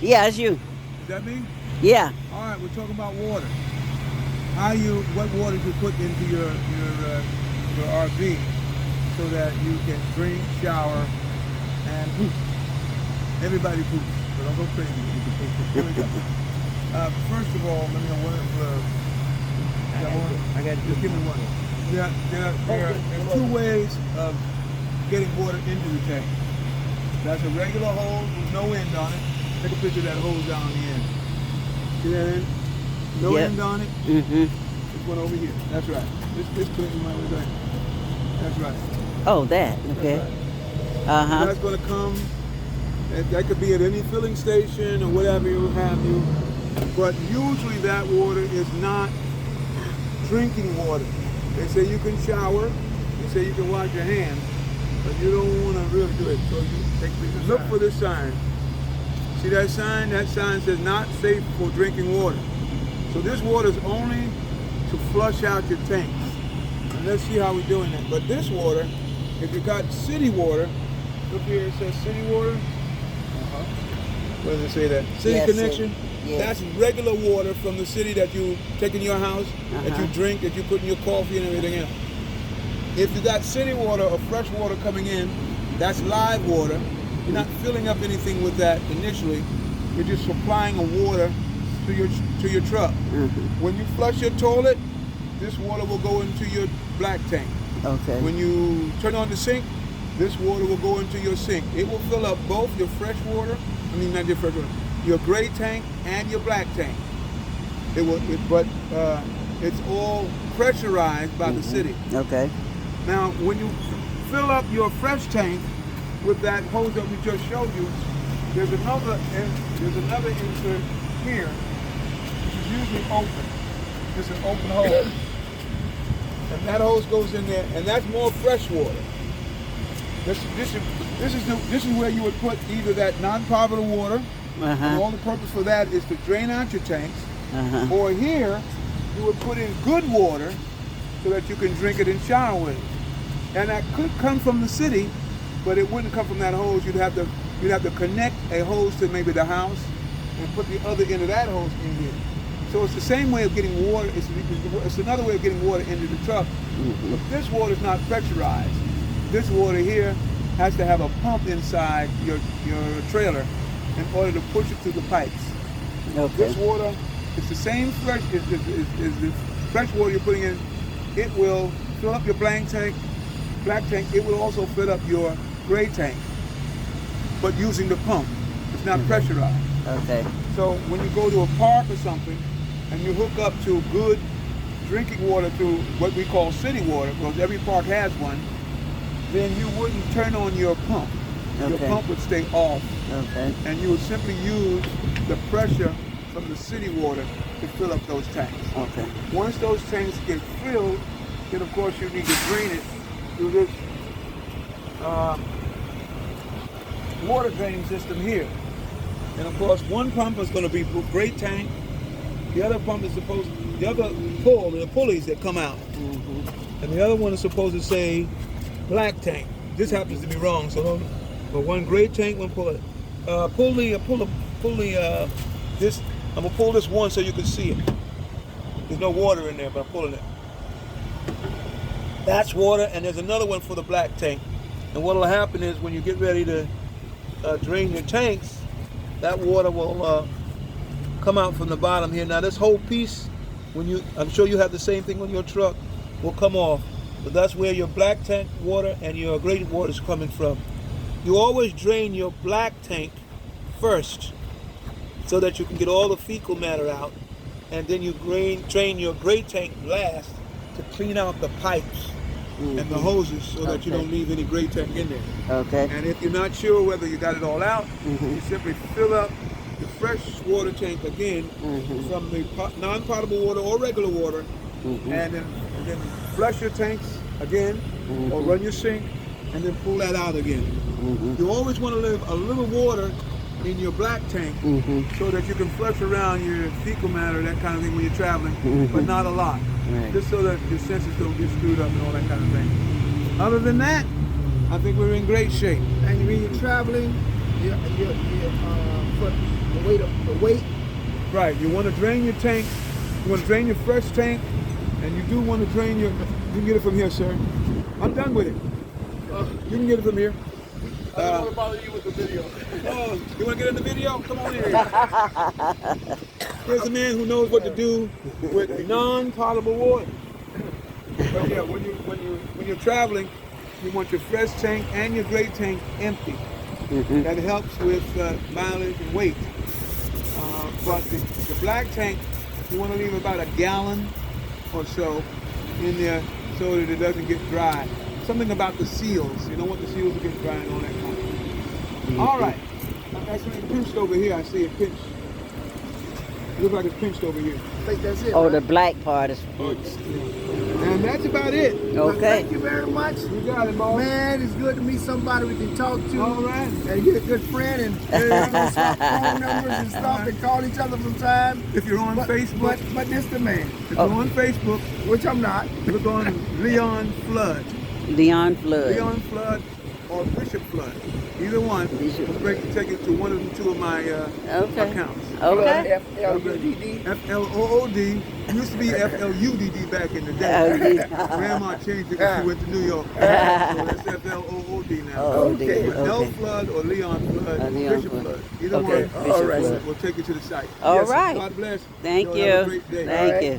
Yeah, it's you. Is that me? Yeah. All right, we're talking about water. What water you put into your RV so that you can drink, shower, and poop. Everybody poops, so don't go crazy. Here we go. First of all, let me know what. I got Just give me one. There are two ways of getting water into the tank. That's a regular hose with no end on it. Take a picture of that hose down on the end. See that end? No Yep. end on it. Mm-hmm. This one over here. That's right. This clip is right there. That's right. Oh, that. Okay. That's right. Uh-huh. That's going to come. That could be at any filling station or whatever you have you. But usually that water is not drinking water. They say you can shower. They say you can wash your hands. But you don't want to really do it. So you look for this sign. See that sign? That sign says not safe for drinking water. So this water is only to flush out your tanks. And let's see how we're doing that. But this water, if you got city water, look here, it says city water. What does it say that? City Yes, connection. yes. That's regular water from the city that you take in your house, that you drink, that you put in your coffee and everything else. If you got city water or fresh water coming in, that's live water. You're not filling up anything with that initially. You're just supplying a water to your truck. Mm-hmm. When you flush your toilet, this water will go into your black tank. Okay. When you turn on the sink, this water will go into your sink. It will fill up both your fresh water, not your fresh water, your gray tank and your black tank. It's all pressurized by the city. Okay. Now, when you fill up your fresh tank with that hose that we just showed you, there's another insert here, which is usually open. This is an open hose. And that hose goes in there, and that's more fresh water. This is where you would put either that non-potable water, and all the purpose for that is to drain out your tanks, or here you would put in good water so that you can drink it and shower with it. And that could come from the city, but it wouldn't come from that hose. You'd have to connect a hose to maybe the house and put the other end of that hose in here. So it's the same way of getting water. It's another way of getting water into the truck. But this water is not pressurized. This water here has to have a pump inside your trailer in order to push it through the pipes. Okay. This water, it's the same fresh is the fresh water you're putting in. It will fill up your black tank. It will also fill up your gray tank, but using the pump. It's not pressurized. Okay. So when you go to a park or something and you hook up to good drinking water through what we call city water, because every park has one, then you wouldn't turn on your pump. Your Okay. pump would stay off, Okay. and you would simply use the pressure from the city water to fill up those tanks. Okay. Once those tanks get filled, then of course you need to drain it through this water draining system here. And of course, one pump is going to be gray tank. The other pump is the other the pulleys that come out. And the other one is supposed to say black tank. This happens to be wrong, so but one gray tank, one pulley. This, I'm gonna pull this one so you can see it. There's no water in there, but I'm pulling it. That's water, and there's another one for the black tank. And what'll happen is when you get ready to drain your tanks, that water will come out from the bottom here. Now this whole piece, I'm sure you have the same thing on your truck, will come off. But that's where your black tank water and your gray water is coming from. You always drain your black tank first so that you can get all the fecal matter out, and then you drain your gray tank last to clean out the pipes and the hoses so that you don't leave any gray tank in there. Okay. And if you're not sure whether you got it all out, you simply fill up the fresh water tank again from the non-potable water or regular water, and then flush your tanks again, or run your sink, and then pull that out again. You always want to leave a little water in your black tank so that you can flush around your fecal matter, that kind of thing when you're traveling, but not a lot. Right. Just so that your senses don't get screwed up and all that kind of thing. Other than that, I think we're in great shape. And when you're traveling, for the weight. Right. You want to drain your tank. You want to drain your fresh tank, and you do want to drain your. You can get it from here, sir. I'm done with it. You can get it from here. I don't want to bother you with the video. Oh, you want to get in the video? Come on in. Here's a man who knows what to do with non-potable water. But yeah, when you're traveling, you want your fresh tank and your gray tank empty. That helps with mileage and weight. But the black tank, you want to leave about a gallon or so in there so that it doesn't get dry. Something about the seals. You don't want the seals to get dry and all that kind of thing. All right. I'm actually pinched over here. I see it pinched. It looks like it's pinched over here. I think that's it. Oh, right? the black part is. And that's about it. Well, Okay. thank you very much. You got it, boss. Man, it's good to meet somebody we can talk to. All right. And get a good friend and swap phone numbers and stuff and call each other sometime. If you're on Facebook, But this the man, if you're on Facebook, which I'm not. look on Leon Flood. Leon Flood. Leon Flood or Bishop Flood. Either one. Bishop. We'll take it to one of the two of my accounts. Okay. FLUDD. FLOOD. Used to be FLUDD back in the day. Grandma changed it when she went to New York. So that's FLOOD now. Okay. L Flood or Leon Flood, Leon Bishop Flood. Flood. Either Okay. one. Bishop All right. Flood. We'll take you to the site. All Yes, right. God bless. Thank Y'all you. have a great day. Thank you.